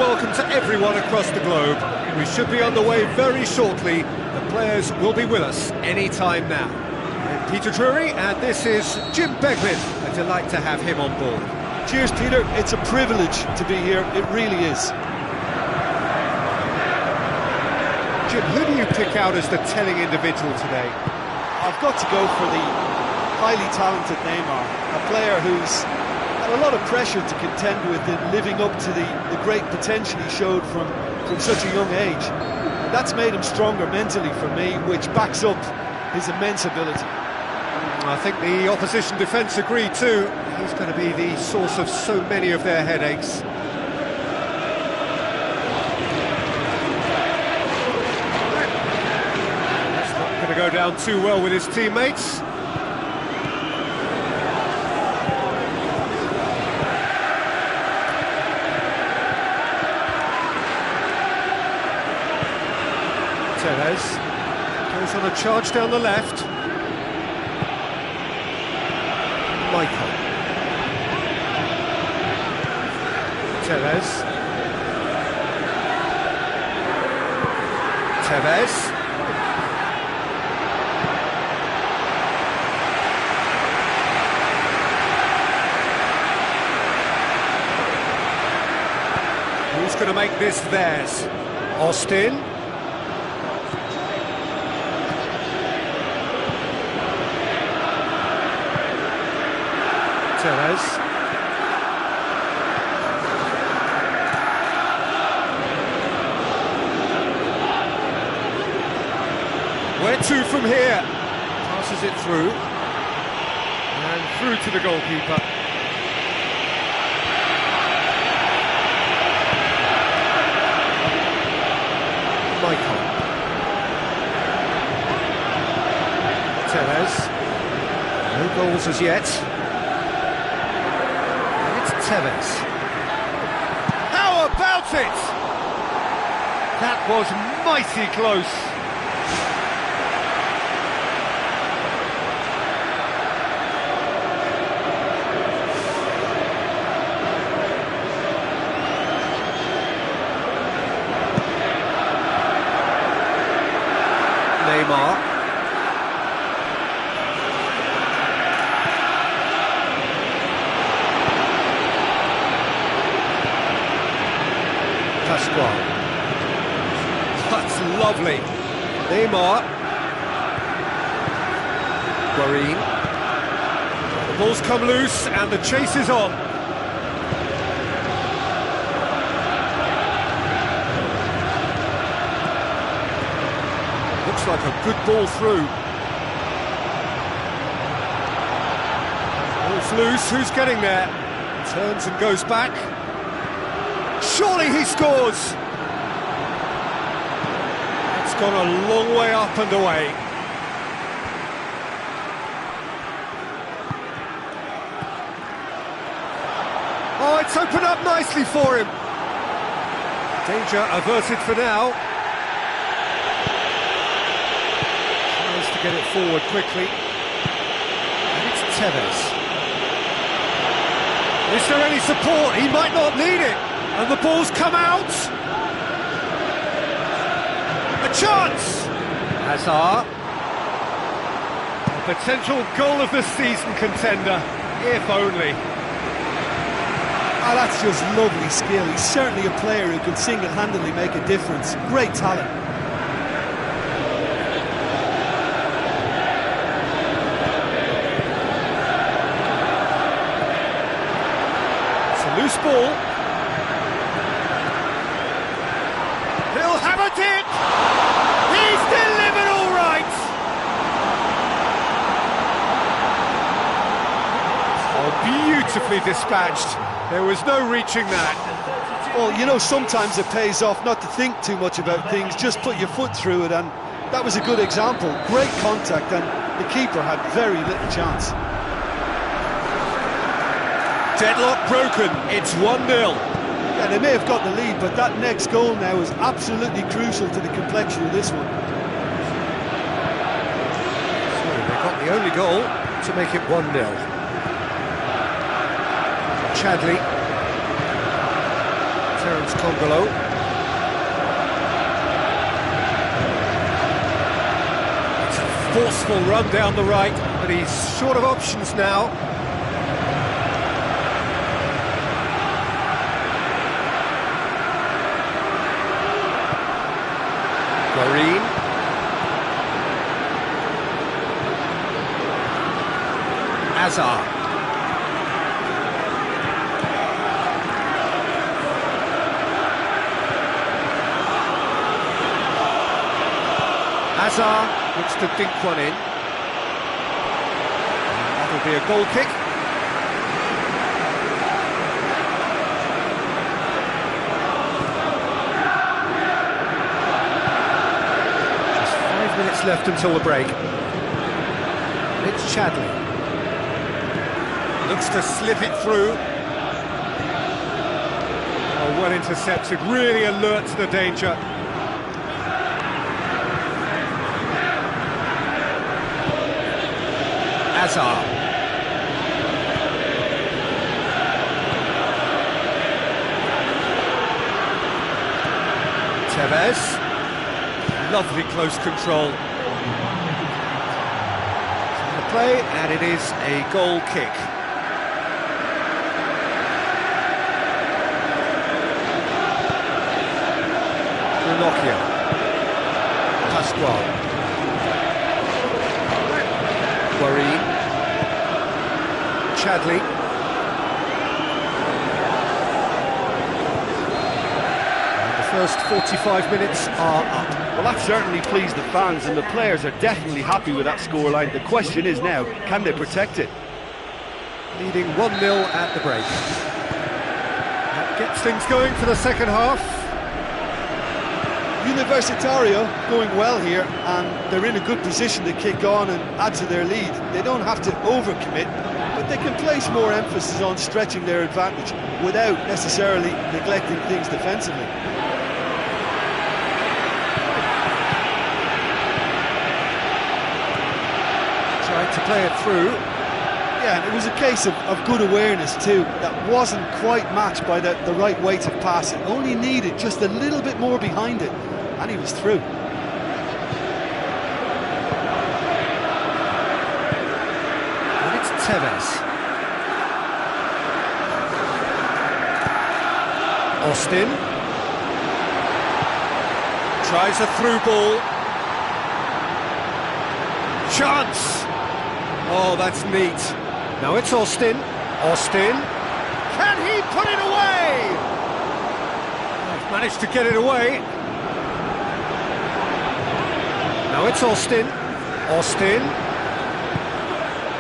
welcome to everyone across the globe. We should be underway very shortly. The players will be with us any time now. I'm Peter Drury, and this is Jim Beglin. A delight to have him on board. Cheers, Peter. It's a privilege to be here. It really is. Jim, who do you pick out as the telling individual today? I've got to go for the highly talented Neymar, a player who's had a lot of pressure to contend with in living up to the great potential he showed from such a young age. And that's made him stronger mentally for me, which backs up his immense ability. I think the opposition defence agree too. He's going to be the source of so many of their headaches. That's not going to go down too well with his teammates. Tevez goes on a charge down the left. Michael. Tevez. Tevez. Who's going to make this theirs? Austin. Tevez. Where to from here? Passes it through. And through to the goalkeeper. Michael. Tevez. No goals as yet. Tevez. How about it? That was mighty close. Neymar. That's lovely. Neymar. Guarin. The ball's come loose and the chase is on. Looks like a good ball through. Ball's loose, who's getting there? Turns and goes back. Surely he scores! It's gone a long way up and away. Oh, it's opened up nicely for him. Danger averted for now. Tries to get it forward quickly. And it's Tevez. Is there any support? He might not need it. And the ball's come out. A chance. Hazard. A potential goal of the season contender, if only. Oh, that's just lovely skill. He's certainly a player who can single-handedly make a difference. Great talent. It's a loose ball. He'll have it in! He's delivered all right! Oh, beautifully dispatched. There was no reaching that. Well, you know, sometimes it pays off not to think too much about things, just put your foot through it, and that was a good example. Great contact, and the keeper had very little chance. Deadlock broken, it's 1-0. Yeah, they may have got the lead, but that next goal now is absolutely crucial to the complexion of this one. So they got the only goal to make it 1-0. Chadley Terence Congolo. It's a forceful run down the right, but he's short of options now. Marine. Azar. Azar looks to dink one in. That'll be a goal kick. Just 5 minutes left until the break. It's Chadley. Looks to slip it through. Oh, well intercepted, really alert to the danger. Azar. Tevez. Lovely close control. The play, and it is a goal kick. Nokia. Pasquale. Guarin. Chadley. And the first 45 minutes are up. Well, that certainly pleased the fans, and the players are definitely happy with that scoreline. The question is now, can they protect it? Leading 1-0 at the break. That gets things going for the second half. Universitario going well here, and they're in a good position to kick on and add to their lead. They don't have to overcommit, but they can place more emphasis on stretching their advantage without necessarily neglecting things defensively. Tried to play it through. Yeah, and it was a case of good awareness too. That wasn't quite matched by the right weight of pass. It only needed just a little bit more behind it, and he was through. And it's Tevez. Austin. Tries a through ball. Chance! Oh, that's neat. Now it's Austin. Austin. Can he put it away? He's managed to get it away. Now it's Austin. Austin.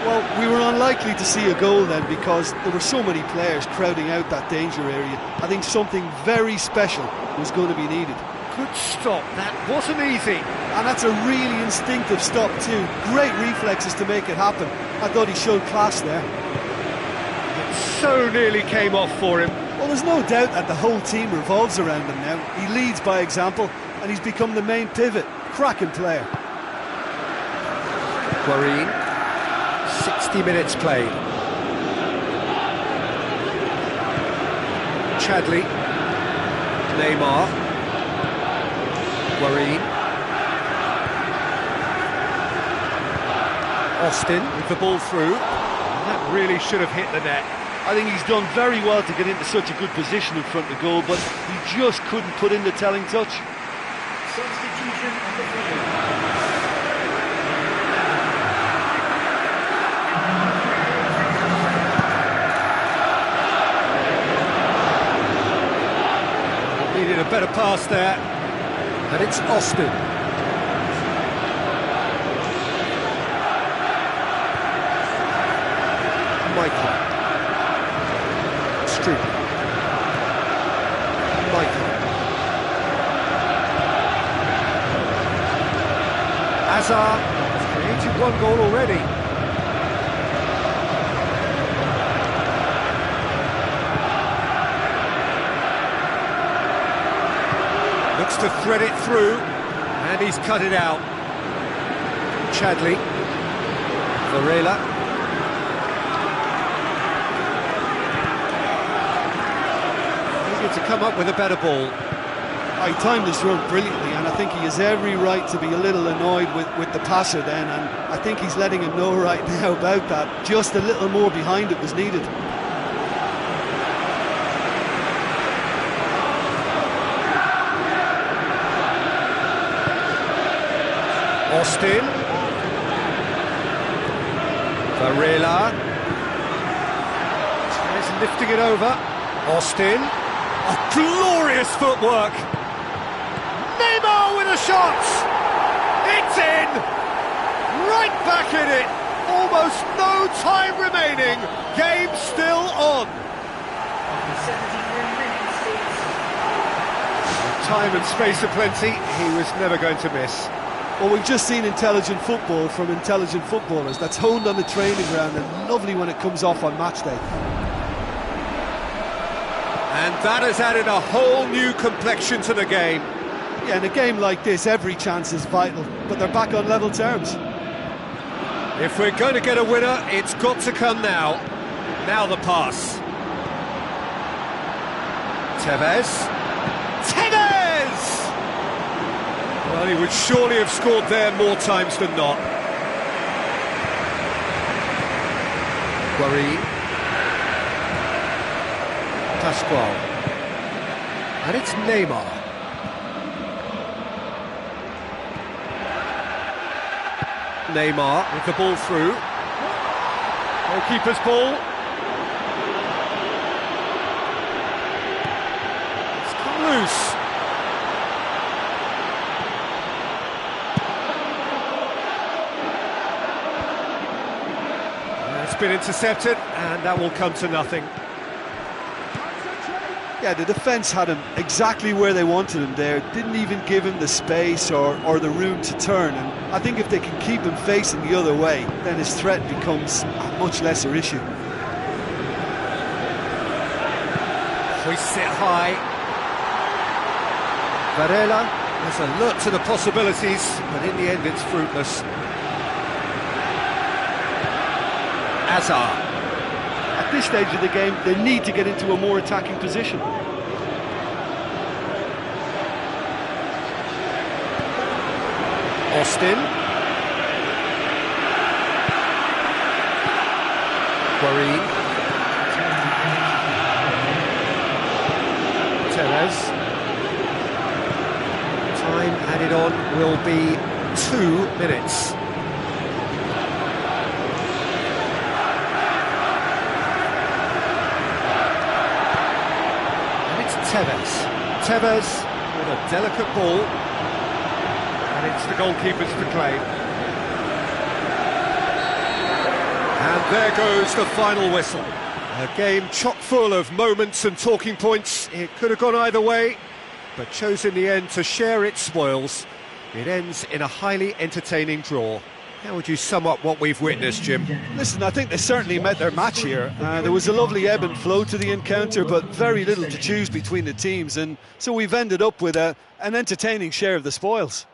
Well, we were unlikely to see a goal then because there were so many players crowding out that danger area. I think something very special was going to be needed. Good stop. That wasn't easy. And that's a really instinctive stop too. Great reflexes to make it happen. I thought he showed class there. It so nearly came off for him. Well, there's no doubt that the whole team revolves around him now. He leads by example, and he's become the main pivot. Cracking player. Guarin. 60 minutes played. Chadley. Neymar. Guarin. Austin with the ball through. That really should have hit the net. I think he's done very well to get into such a good position in front of goal, but he just couldn't put in the telling touch. Substitution on the field. Needed a better pass there. And it's Austin. Michael. Stroop. Michael. Azar has created one goal already. Looks to thread it through, and he's cut it out. Chadley. Varela. It's a come up with a better ball. He timed this run brilliantly, and I think he has every right to be a little annoyed with the passer then, and I think he's letting him know right now about that. Just a little more behind it was needed. Austin. Varela. Tries lifting it over. Austin. Oh, glorious footwork. Neymar with a shot. It's in. Right back in it. Almost no time remaining. Game still on. 73 minutes, Time and space aplenty. He was never going to miss. Well, we've just seen intelligent football from intelligent footballers. That's honed on the training ground and lovely when it comes off on match day. And that has added a whole new complexion to the game. Yeah, in a game like this, every chance is vital, but they're back on level terms. If we're going to get a winner, it's got to come now. Now the pass. Tevez. Tevez! Well, he would surely have scored there more times than not. Guari. Pascual. And it's Neymar. Neymar with the ball through. Goalkeeper's ball. It's come loose. It's been intercepted, and that will come to nothing. Yeah, the defence had him exactly where they wanted him there. Didn't even give him the space or the room to turn. And I think if they can keep him facing the other way, then his threat becomes a much lesser issue. We sit high. Varela has a look to the possibilities, but in the end it's fruitless. Hazard. At this stage of the game, they need to get into a more attacking position. Austin. Guari. Tevez. Time added on will be 2 minutes. Tevez with a delicate ball, and it's the goalkeeper's to claim. And there goes the final whistle. A game chock full of moments and talking points. It could have gone either way, but chose in the end to share its spoils. It ends in a highly entertaining draw. How would you sum up what we've witnessed, Jim? Listen, I think they certainly met their match here. There was a lovely ebb and flow to the encounter, but very little to choose between the teams, and so we've ended up with an entertaining share of the spoils.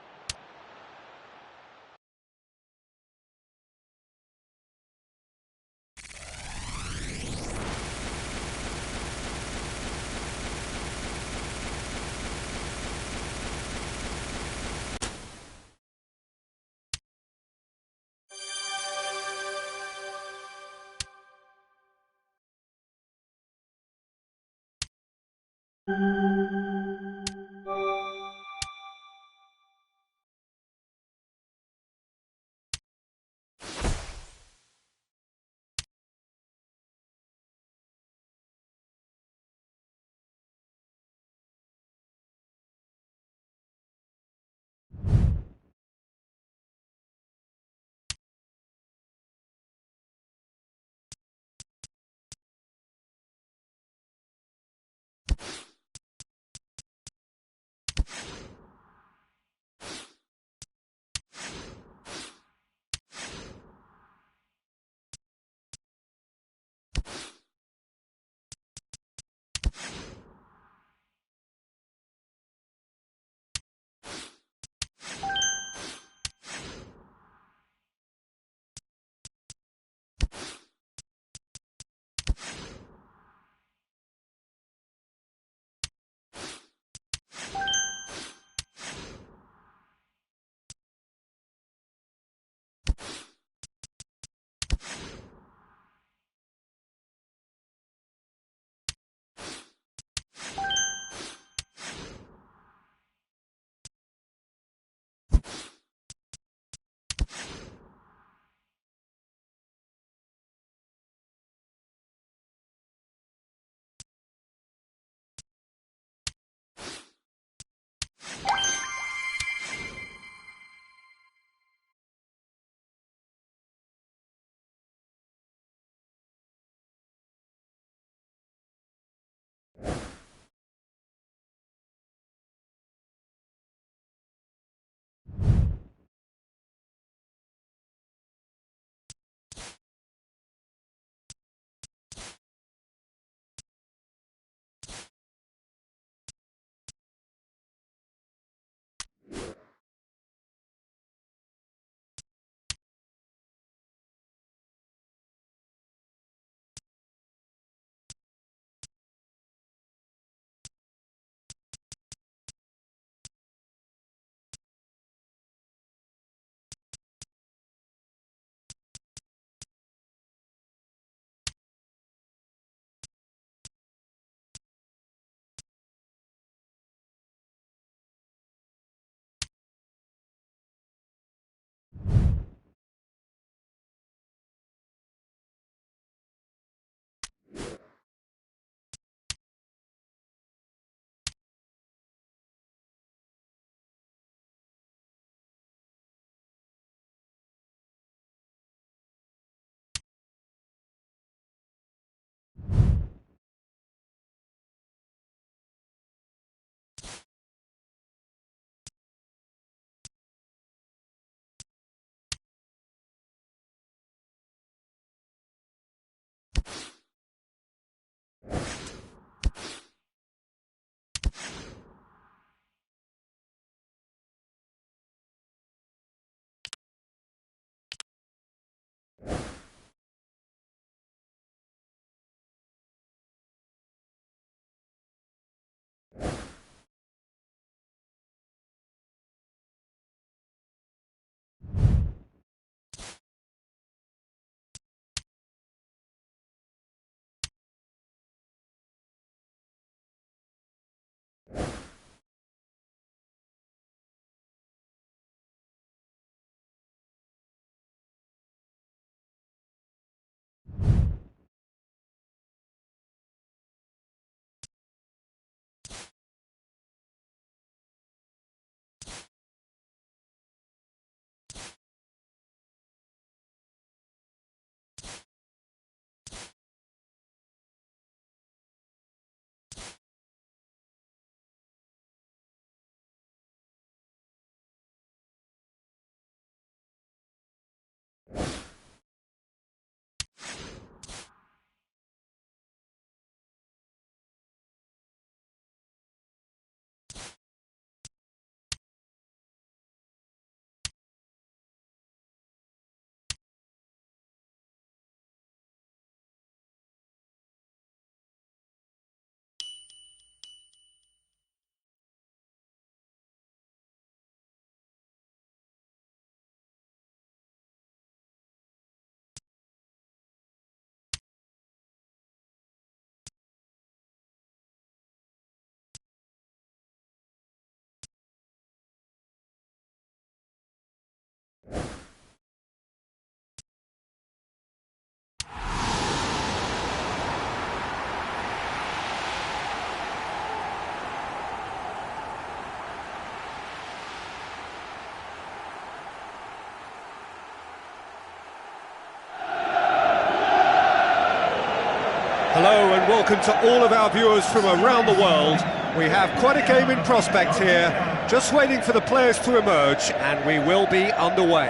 Hello and welcome to all of our viewers from around the world. We have quite a game in prospect here, just waiting for the players to emerge, and we will be underway.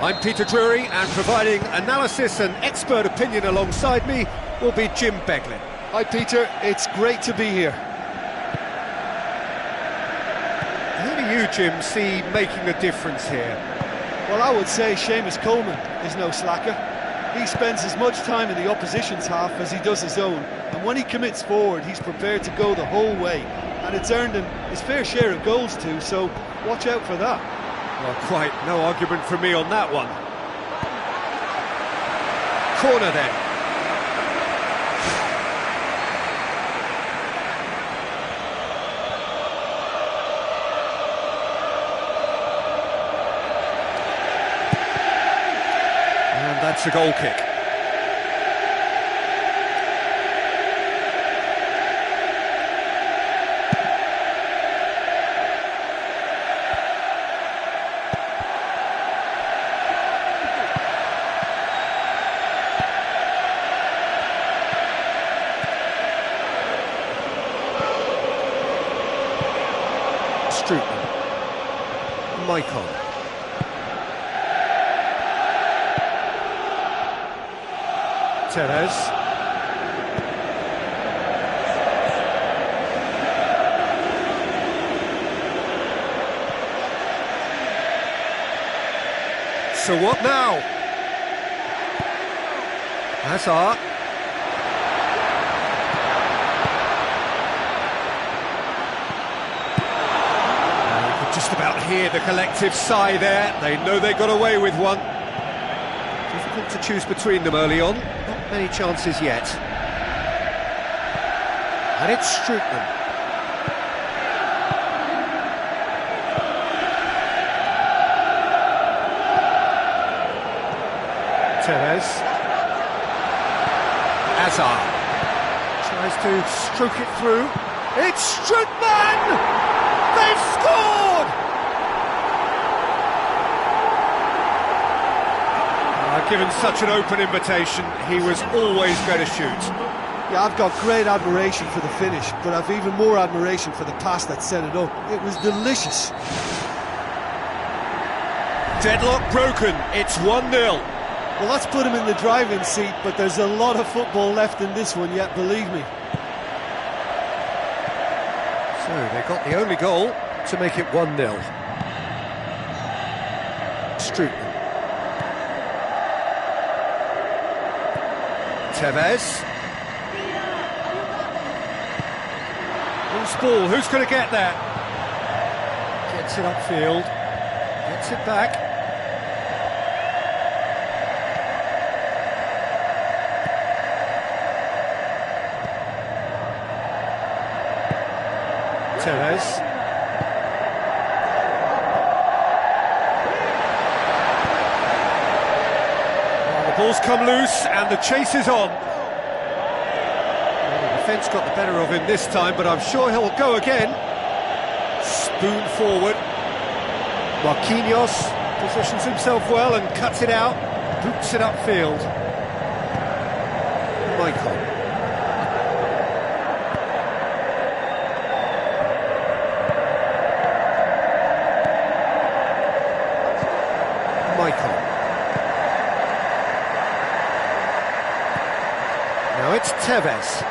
I'm Peter Drury, and providing analysis and expert opinion alongside me will be Jim Beglin. Hi Peter, it's great to be here. Who do you, Jim, see making a difference here? Well, I would say Seamus Coleman is no slacker. He spends as much time in the opposition's half as he does his own, and when he commits forward, he's prepared to go the whole way, and it's earned him his fair share of goals too, so watch out for that. Well, quite no argument from me on that one. Corner then. And that's a goal kick. Michael. Tevez. So what now? Hazard. Just about hear the collective sigh there. They know they got away with one. Difficult to choose between them early on. Not many chances yet. And it's Strootman. Tevez. Hazard. Tries to stroke it through. It's Strootman! They've scored! Given such an open invitation, he was always going to shoot. Yeah, I've got great admiration for the finish, but I've even more admiration for the pass that set it up. It was delicious. Deadlock broken, it's 1-0. Well, that's put him in the driving seat, but there's a lot of football left in this one yet, believe me. So they got the only goal to make it 1-0. Strootman. Tevez. Loose ball, who's going to get there? Gets it upfield, gets it back. Tevez. Ball's come loose and the chase is on. Well, the defence got the better of him this time, but I'm sure he'll go again. Spoon forward. Marquinhos positions himself well and cuts it out. Boots it upfield. Michael. Michael. Now it's Tevez.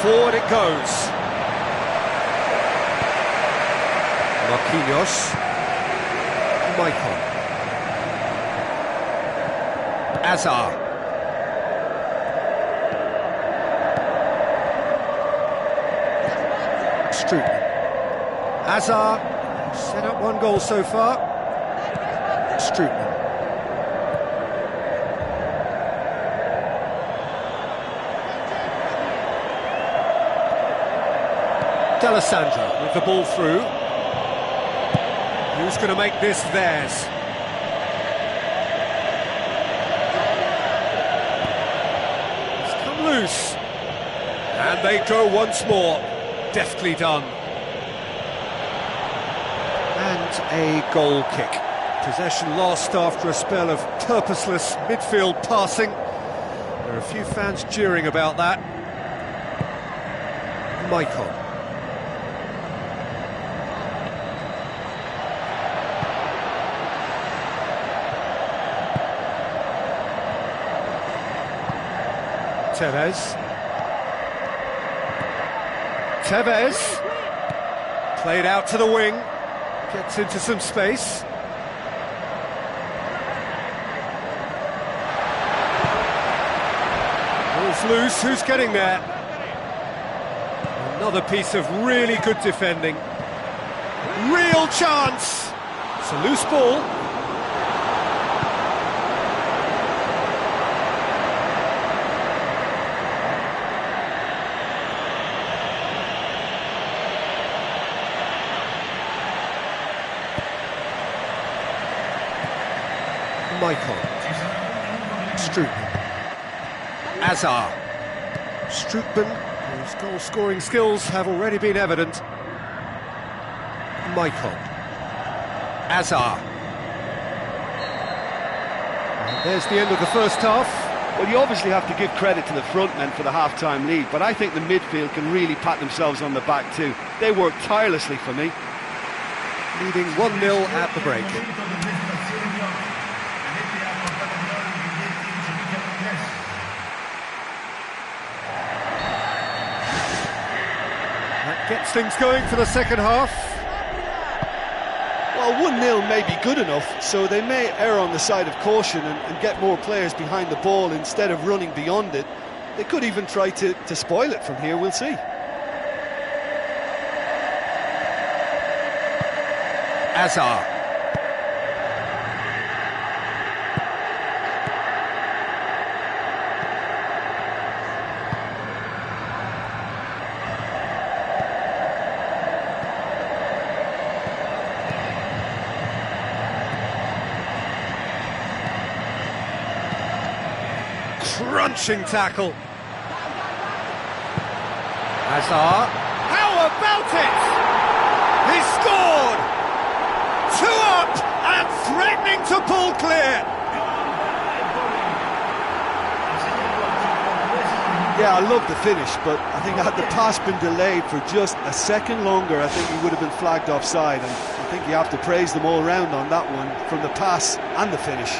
Forward it goes. Marquinhos. Michael. Hazard. Strootman. Hazard. Set up one goal so far. Strootman. D'Alessandro with the ball through. Who's going to make this theirs? It's come loose. And they go once more. Deftly done. And a goal kick. Possession lost after a spell of purposeless midfield passing. There are a few fans jeering about that. Maicon. Tevez. Played out to the wing. Gets into some space. Ball's loose. Who's getting there? Another piece of really good defending. Real chance. It's a loose ball. Maicon. Strootman. Azar. Strootman, whose goal-scoring skills have already been evident. Maicon. Azar. And there's the end of the first half. Well, you obviously have to give credit to the front men for the half-time lead, but I think the midfield can really pat themselves on the back too. They worked tirelessly for me. Leading 1-0 at the break. That gets things going for the second half. Well, 1-0 may be good enough, so they may err on the side of caution and get more players behind the ball instead of running beyond it. They could even try to spoil it from here, we'll see. Azar. Crunching tackle. Hazard. How about it? He scored! 2 up and threatening to pull clear. Yeah, I love the finish, but I think had the pass been delayed for just a second longer, I think he would have been flagged offside, and I think you have to praise them all round on that one, from the pass and the finish.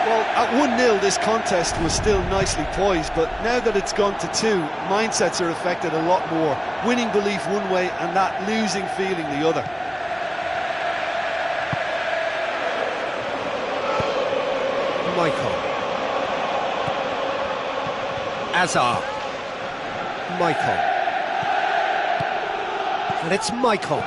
Well, at 1-0 this contest was still nicely poised, but now that it's gone to 2, mindsets are affected a lot more. Winning belief one way and that losing feeling the other. Maicon. Azar. Maicon. And it's Maicon.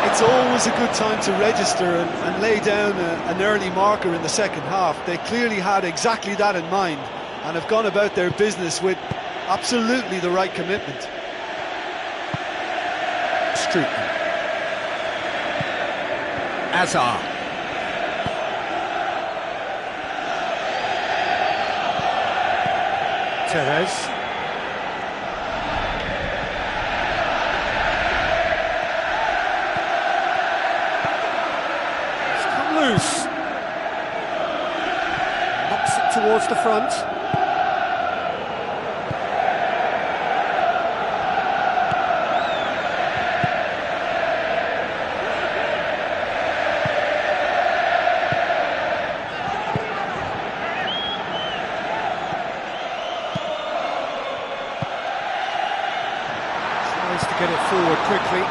It's always a good time to register and lay down an early marker in the second half. They clearly had exactly that in mind and have gone about their business with absolutely the right commitment. Strootman. Azar. Tevez. Loose. Knocks it towards the front. Tries to get it forward quickly.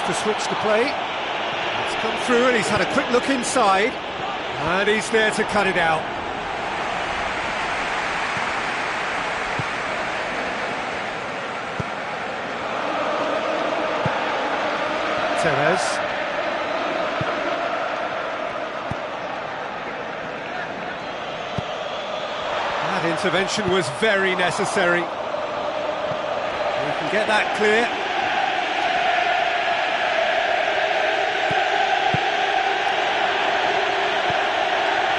To switch the play. It's come through and he's had a quick look inside and he's there to cut it out. Tevez. That intervention was very necessary. We can get that clear.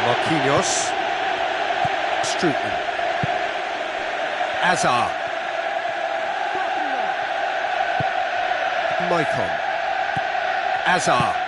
Marquinhos. Strootman. Azar. Maicon. Azar.